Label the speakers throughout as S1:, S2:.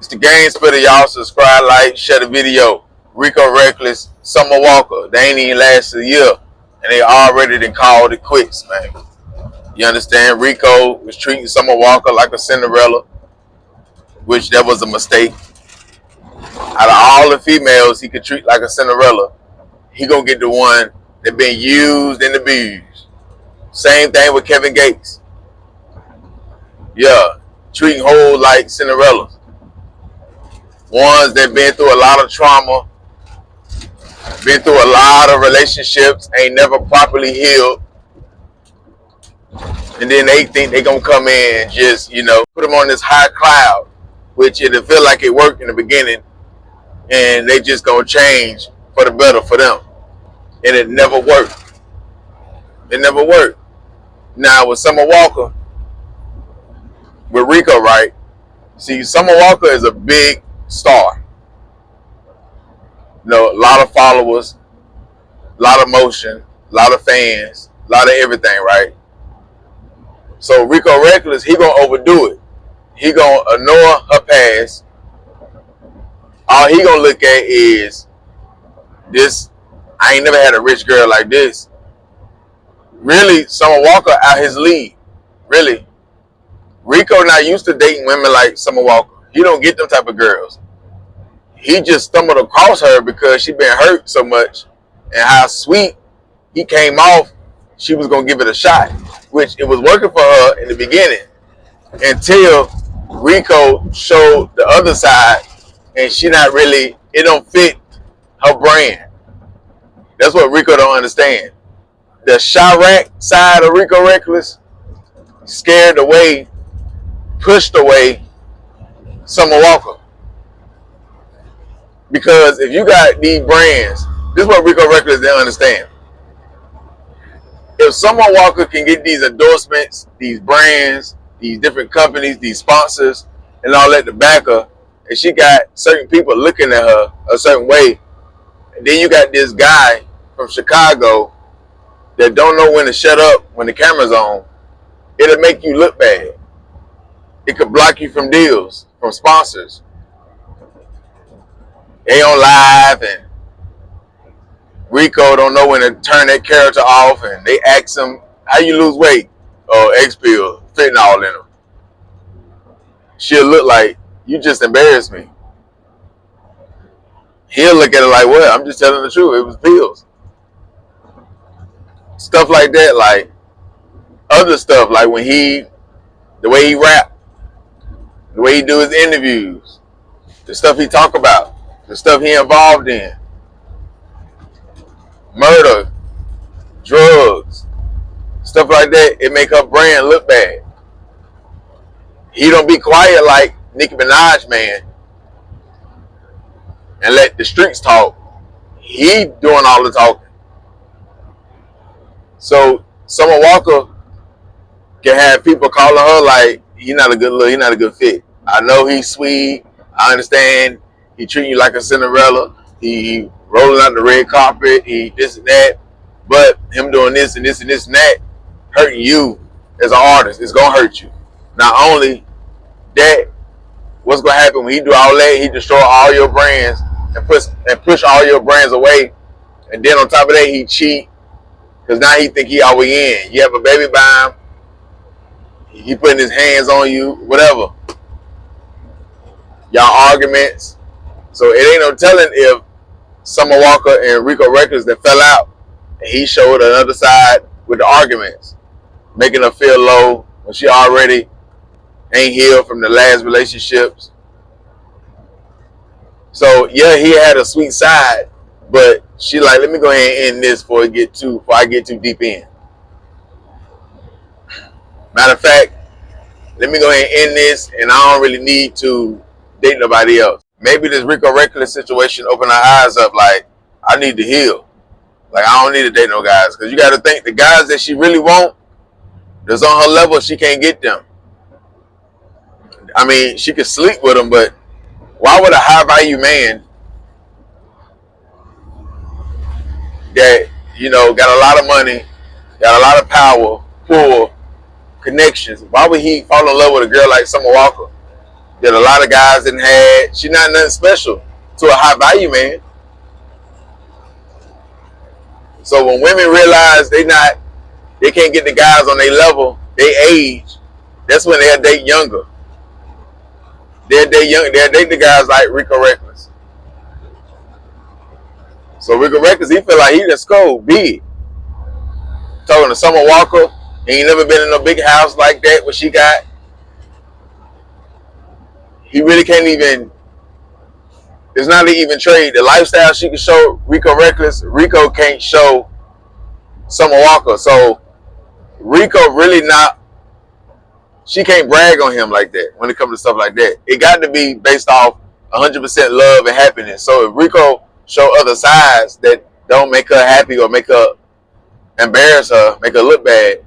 S1: It's the Game Spitter, y'all. Subscribe, like, share the video. Rico Reckless, Summer Walker. They ain't even lasted a year, and they already done called it quits, man. You understand? Rico was treating Summer Walker like a Cinderella, which that was a mistake. Out of all the females he could treat like a Cinderella, he gonna get the one that been used and abused. Same thing with Kevin Gates. Yeah, treating hoes like Cinderellas. Ones that been through a lot of trauma, been through a lot of relationships, ain't never properly healed. And then they think they gonna come in and just, put them on this high cloud, which it'll feel like it worked in the beginning, and they just gonna change for the better for them. And it never worked. It never worked. Now with Summer Walker, with Rico, right? See, Summer Walker is a big star. A lot of followers, a lot of motion, a lot of fans, a lot of everything, right? So Rico Reckless, he gonna overdo it. He gonna ignore her past. All he gonna look at is this. I ain't never had a rich girl like this. Really, Summer Walker out his league. Really. Rico not used to dating women like Summer Walker. He don't get them type of girls. He just stumbled across her because she been hurt so much, and how sweet he came off, she was gonna give it a shot, which it was working for her in the beginning until Rico showed the other side, and she not really, it don't fit her brand. That's what Rico don't understand. The Chirac side of Rico Reckless scared away, pushed away Summer Walker. Because if you got these brands, this is what Rico Reckless didn't understand. If Summer Walker can get these endorsements, these brands, these different companies, these sponsors, and all that to back her, and she got certain people looking at her a certain way, and then you got this guy from Chicago that don't know when to shut up when the camera's on, it'll make you look bad. It could block you from deals, from sponsors. They on live, and Rico don't know when to turn that character off, and they ask him, how you lose weight? Oh, X-Pill, fentanyl in them. She'll look like, you just embarrassed me. He'll look at it like, what? I'm just telling the truth. It was pills. Stuff like that, like other stuff, like when the way he rap, the way he do his interviews, the stuff he talk about, the stuff he involved in, murder, drugs, stuff like that, it make her brand look bad. He don't be quiet like Nicki Minaj, man, and let the streets talk. He doing all the talking. So Summer Walker can have people calling her like, he not a good look, he not a good fit. I know he's sweet, I understand, he treating you like a Cinderella, he rolling out the red carpet, he this and that, but him doing this and this and this and that, hurting you as an artist, it's gonna hurt you. Not only that, what's gonna happen when he do all that, he destroy all your brands and push all your brands away, and then on top of that, he cheat, because now he think he all the way in. You have a baby by him, he putting his hands on you, whatever. Y'all arguments. So it ain't no telling if Summer Walker and Rico Reckless that fell out, and he showed another side with the arguments, making her feel low when she already ain't healed from the last relationships. So yeah, he had a sweet side, but she like, let me go ahead and end this before I get too deep in. Matter of fact, let me go ahead and end this, and I don't really need to date nobody else. Maybe this Rico Reckless situation opened her eyes up, like, I need to heal. Like, I don't need to date no guys. Because you got to think, the guys that she really want, that's on her level, she can't get them. I mean, she could sleep with them, but why would a high-value man that, got a lot of money, got a lot of power, pull, connections, why would he fall in love with a girl like Summer Walker? that a lot of guys didn't have. She not nothing special to a high value man. So when women realize they can't get the guys on their level, they age, that's when they'll date younger. They'll date the guys like Rico Reckless. So Rico Reckless, he feel like he done scored big. Talking to Summer Walker, he ain't never been in no big house like that what she got. He really can't even, it's not an even trade. The lifestyle she can show Rico Reckless, Rico can't show Summer Walker. So Rico really not, she can't brag on him like that when it comes to stuff like that. It got to be based off 100% love and happiness. So if Rico show other sides that don't make her happy or make her embarrass her, make her look bad,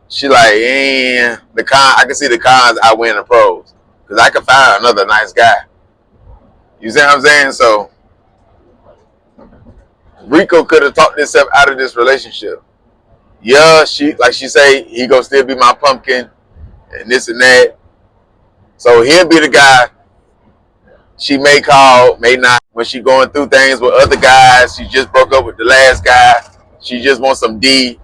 S1: she like, I can see the cons outweighing the pros. Because I can find another nice guy. You see what I'm saying? So Rico could have talked himself out of this relationship. Yeah, she say, he gonna still be my pumpkin and this and that. So he'll be the guy she may call, may not. When she going through things with other guys, she just broke up with the last guy. She just wants some D,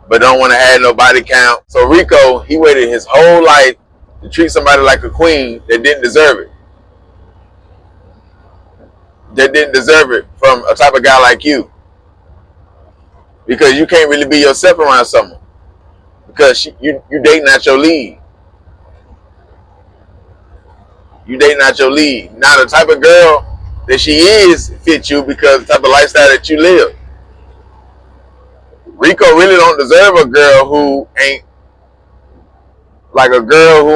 S1: but don't want to add no body count. So Rico, he waited his whole life to treat somebody like a queen that didn't deserve it. That didn't deserve it from a type of guy like you. Because you can't really be yourself around someone. Because you dating out your league. You dating out your league. Now the type of girl that she is fits you because the type of lifestyle that you live. Rico really don't deserve a girl who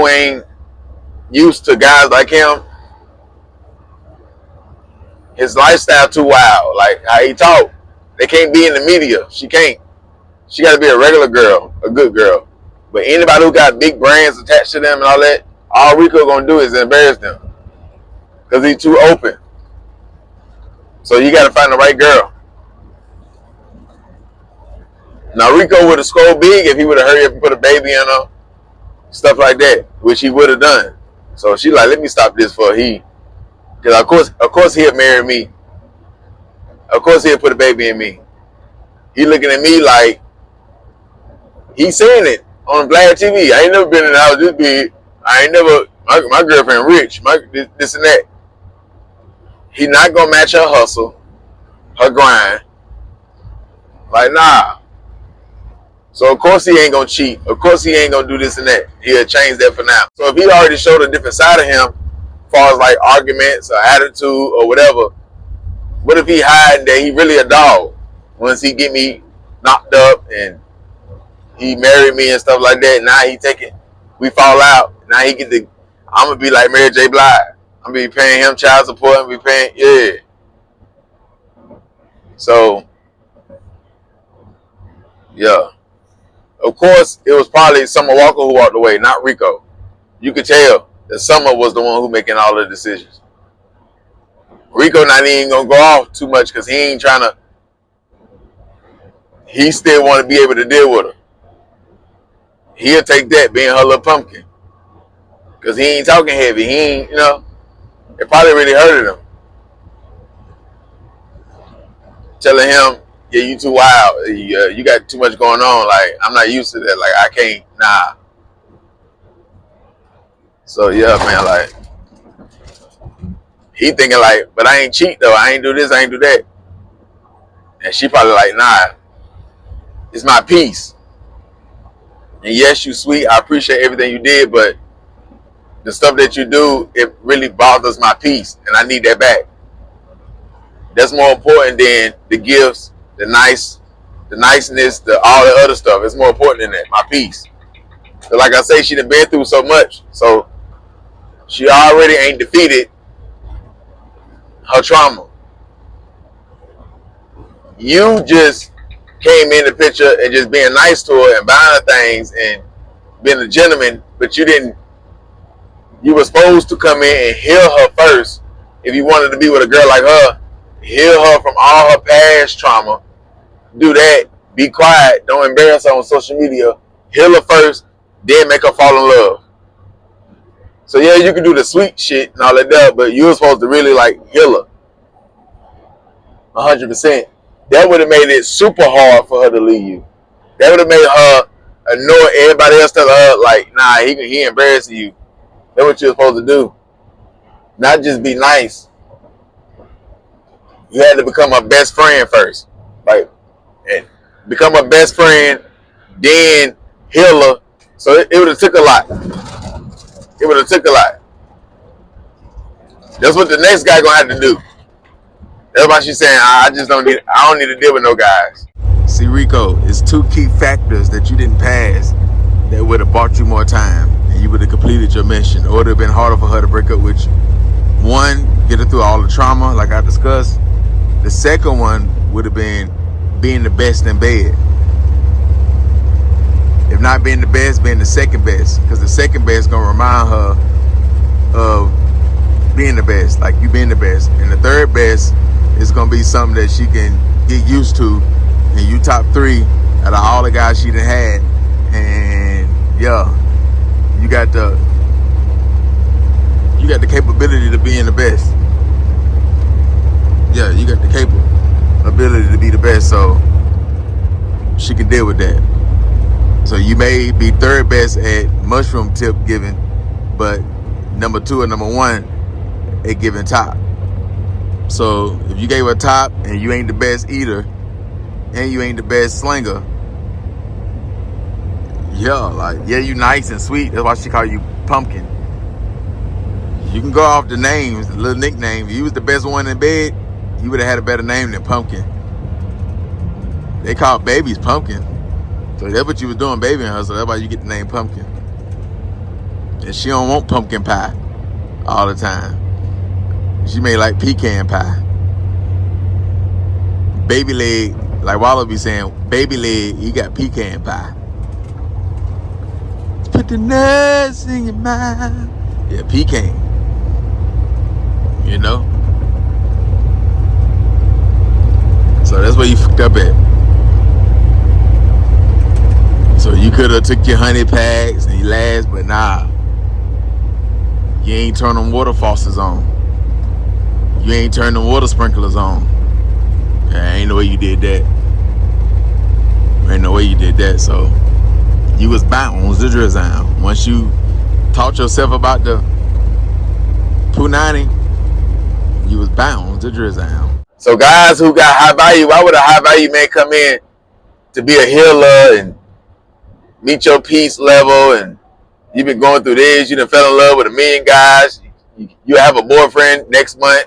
S1: ain't used to guys like him. His lifestyle too wild. Like how he talk. They can't be in the media. She can't. She got to be a regular girl, a good girl. But anybody who got big brands attached to them and all that, all Rico gonna do is embarrass them. Because he's too open. So you got to find the right girl. Now Rico would have scored big if he would have hurried up and put a baby in her. Stuff like that, which he would have done. So she like, let me stop this for he. Because of course he'll marry me. Of course he'll put a baby in me. He looking at me like, he saying it on Vlad TV. I ain't never been in the house this big. I ain't never, my girlfriend rich, this and that. He not gonna match her hustle, her grind. Like, nah. So of course he ain't gonna cheat. Of course he ain't gonna do this and that. He'll change that for now. So if he already showed a different side of him, as far as like arguments or attitude or whatever, what if he hiding that he really a dog? Once he get me knocked up and he married me and stuff like that, now he taking, we fall out. Now he get the, I'm gonna be like Mary J. Blige. I'm gonna be paying him child support. I'm gonna be paying, yeah. So, yeah. Of course, it was probably Summer Walker who walked away, not Rico. You could tell that Summer was the one who making all the decisions. Rico not even gonna go off too much because he ain't trying to. He still want to be able to deal with her. He'll take that being her little pumpkin because he ain't talking heavy. He ain't, it probably really hurted him. Telling him, yeah, you too wild. You got too much going on. Like, I'm not used to that. Like, I can't, nah. So, yeah, man, like, he thinking like, but I ain't cheat, though. I ain't do this, I ain't do that. And she probably like, nah, it's my peace. And yes, you sweet. I appreciate everything you did, but the stuff that you do, it really bothers my peace, and I need that back. That's more important than the gifts, the niceness, all the other stuff. It's more important than that, my peace. So like I say, she done been through so much, so she already ain't defeated her trauma. You just came in the picture and just being nice to her and buying her things and being a gentleman, but you didn't. You were supposed to come in and heal her first. If you wanted to be with a girl like her, heal her from all her past trauma. Do that. Be quiet. Don't embarrass her on social media. Heal her first, then make her fall in love. So yeah, you can do the sweet shit and all that, but you were supposed to really like heal her 100%. That would have made it super hard for her to leave you. That would have made her annoy everybody else, tell her like, nah, he embarrassing you. That's what you're supposed to do. Not just be nice. You had to become a best friend first. Like, and become a best friend, then heal her. So it would have took a lot. It would have took a lot. That's what the next guy gonna have to do. That's why she's saying, I don't need to deal with no guys. See, Rico, it's two key factors that you didn't pass that would have bought you more time and you would have completed your mission, or it would have been harder for her to break up with you. One, get her through all the trauma, like I discussed. The second one would have been being the best in bed. If not being the best, being the second best, because the second best gonna remind her of being the best, like you being the best. And the third best is gonna be something that she can get used to, and you top 3 out of all the guys she done had. And yeah, you got the capability to being the best. Yeah, you got the capability to be the best, so she can deal with that. So you may be third best at mushroom tip giving, but number 2 or number 1 at giving top. So if you gave her top and you ain't the best eater and you ain't the best slinger, yeah, you nice and sweet. That's why she call you Pumpkin. You can go off the names, the little nickname. If you was the best one in bed, you would have had a better name than Pumpkin. They call babies Pumpkin. So that's what you was doing, babying her, so that's why you get the name Pumpkin. And she don't want pumpkin pie all the time. She may like pecan pie. Baby leg, like Wallow be saying, baby leg, you got pecan pie. Put the nuts in your mouth. Yeah, pecan. You know? So that's where you fucked up at. So you could have took your honey packs and your last, but nah. You ain't turn them water faucets on. You ain't turn them water sprinklers on. Yeah, ain't no way you did that. Ain't no way you did that. So you was bound to drill down. Once you taught yourself about the punani, you was bound to drill down. So guys who got high value, why would a high value man come in to be a healer and meet your peace level, and you've been going through this, you done fell in love with 1 million guys, you have a boyfriend next month?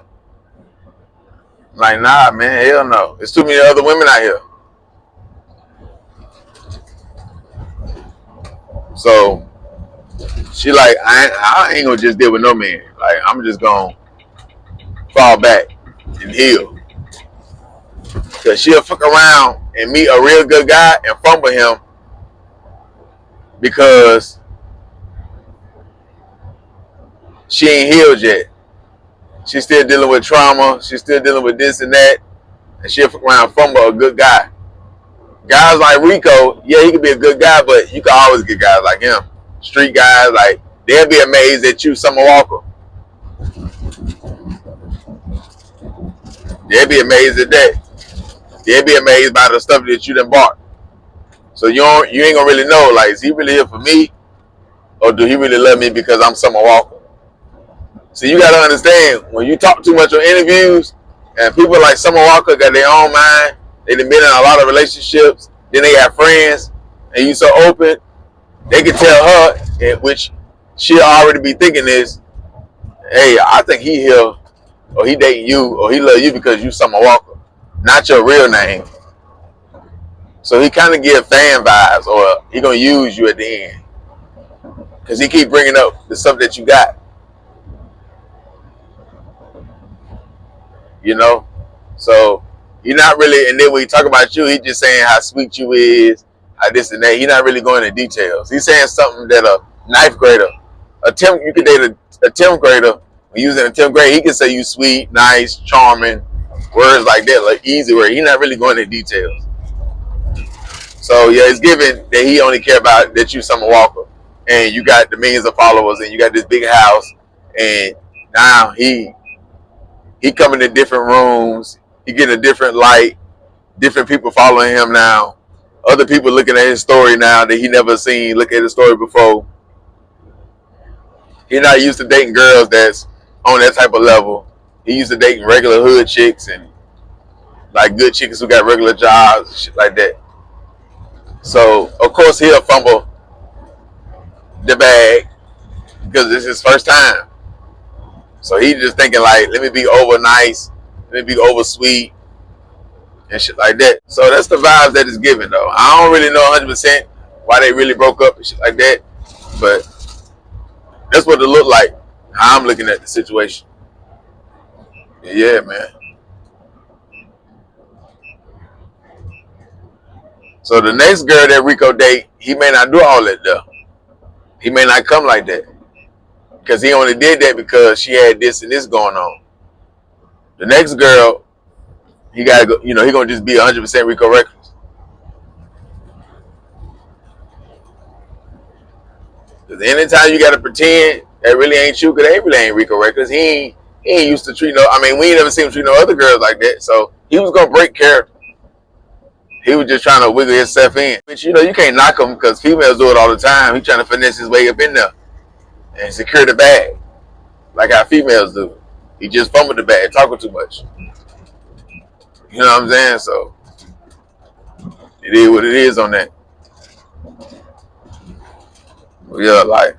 S1: Like, nah, man, hell no. There's too many other women out here. So she like, I ain't gonna just deal with no man. Like, I'm just gonna fall back and heal. Cause she'll fuck around and meet a real good guy and fumble him because she ain't healed yet. She's still dealing with trauma. She's still dealing with this and that. And she'll fuck around and fumble a good guy. Guys like Rico, yeah, he could be a good guy, but you can always get guys like him. Street guys, like, they'll be amazed at you, Summer Walker. They'll be amazed at that. They'll be amazed by the stuff that you done bought. So you ain't gonna really know, like, is he really here for me? Or do he really love me because I'm Summer Walker? So you gotta understand, when you talk too much on interviews, and people like Summer Walker got their own mind, they done been in a lot of relationships, then they got friends, and you so open, they can tell her, which she'll already be thinking is, hey, I think he here, or he dating you, or he love you because you Summer Walker, not your real name. So he kind of give fan vibes, or he gonna use you at the end, because he keep bringing up the stuff that you got. You know? So you're not really, and then when he talk about you, he just saying how sweet you is, how this and that. He's not really going into details. He's saying something that a ninth grader, you could date a 10th grader. When using a 10th grade, he can say you sweet, nice, charming, words like that, like easy word. He's not really going into details. So yeah, it's given that he only care about that you Summer Walker. and you got the millions of followers, and you got this big house, and now he coming to different rooms, he getting a different light, different people following him now, other people looking at his story now that he never seen look at his story before. He not used to dating girls that's on that type of level. He used to dating regular hood chicks and like good chicks who got regular jobs and shit like that. So of course he'll fumble the bag because it's his first time. So he just thinking like, let me be over nice, let me be over sweet and shit like that. So that's the vibes that it's giving though. I don't really know 100% why they really broke up and shit like that, but that's what it looked like. How I'm looking at the situation. Yeah, man. So the next girl that Rico date, he may not do all that though. He may not come like that. Because he only did that because she had this and this going on. The next girl, he gotta go, he gonna just be 100% Rico reckless. Because anytime you gotta pretend that really ain't you, because they really ain't Rico reckless. He ain't used to treat we ain't never seen him treat no other girls like that. So he was gonna break character. He was just trying to wiggle himself in. But you can't knock him because females do it all the time. He trying to finesse his way up in there and secure the bag. Like how females do. He just fumbled the bag, talking too much. You know what I'm saying? So it is what it is on that. Yeah, like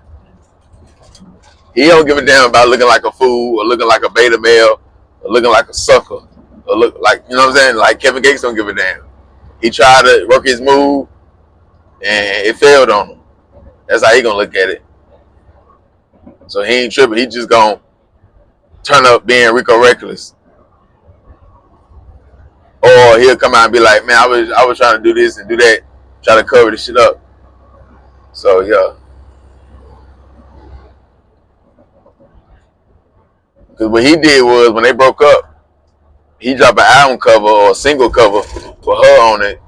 S1: he don't give a damn about looking like a fool or looking like a beta male or looking like a sucker or look like, you know what I'm saying? Like Kevin Gates don't give a damn. He tried to work his move and it failed on him. That's how he gonna look at it. So he ain't tripping. He just gonna turn up being Rico reckless. Or he'll come out and be like, man, I was trying to do this and do that, try to cover this shit up. So yeah. Because what he did was when they broke up, he dropped an album cover or a single cover with her on it,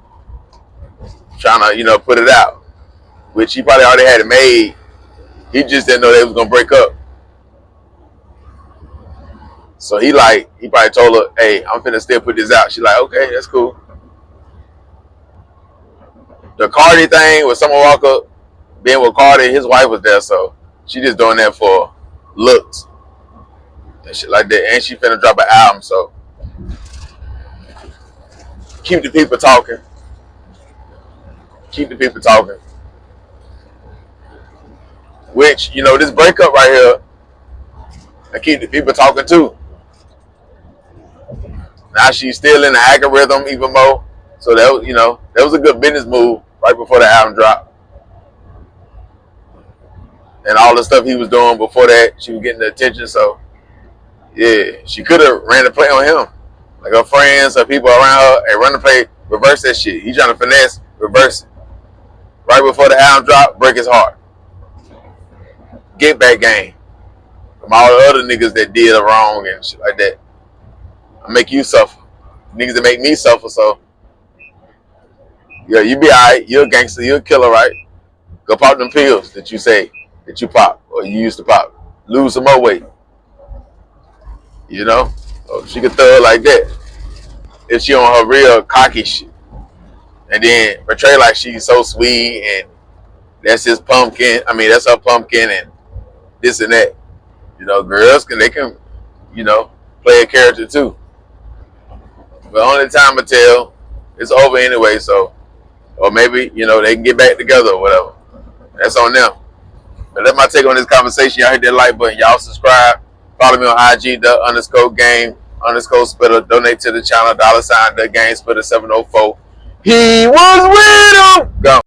S1: trying to, put it out. Which he probably already had it made. He just didn't know they was gonna break up. So he probably told her, hey, I'm finna still put this out. She like, okay, that's cool. The Carti thing with Summer Walker being with Carti, his wife was there, so she just doing that for looks and shit like that. And she finna drop an album, so keep the people talking. Keep the people talking. Which, this breakup right here, I keep the people talking too. Now she's still in the algorithm even more. So that was a good business move right before the album dropped. And all the stuff he was doing before that, she was getting the attention. So yeah, she could have ran the play on him. Like her friends, her people around her, hey, run the play, reverse that shit. He trying to finesse, reverse it. Right before the album drop, break his heart. Get back game. From all the other niggas that did wrong and shit like that. I make you suffer. Niggas that make me suffer, so yeah, you be alright. You're a gangster, you're a killer, right? Go pop them pills that you say that you pop or you used to pop. Lose some more weight. So she could throw it like that. If she on her real cocky shit. And then portray like she's so sweet and that's his pumpkin. That's her pumpkin and this and that. Girls can play a character too. But only time will tell. It's over anyway, so or maybe, they can get back together or whatever. That's on them. But that's my take on this conversation. Y'all hit that like button. Y'all subscribe. Follow me on IG, _game_spitter. Donate to the channel, $the Game Spitter 704. He was with him. Go.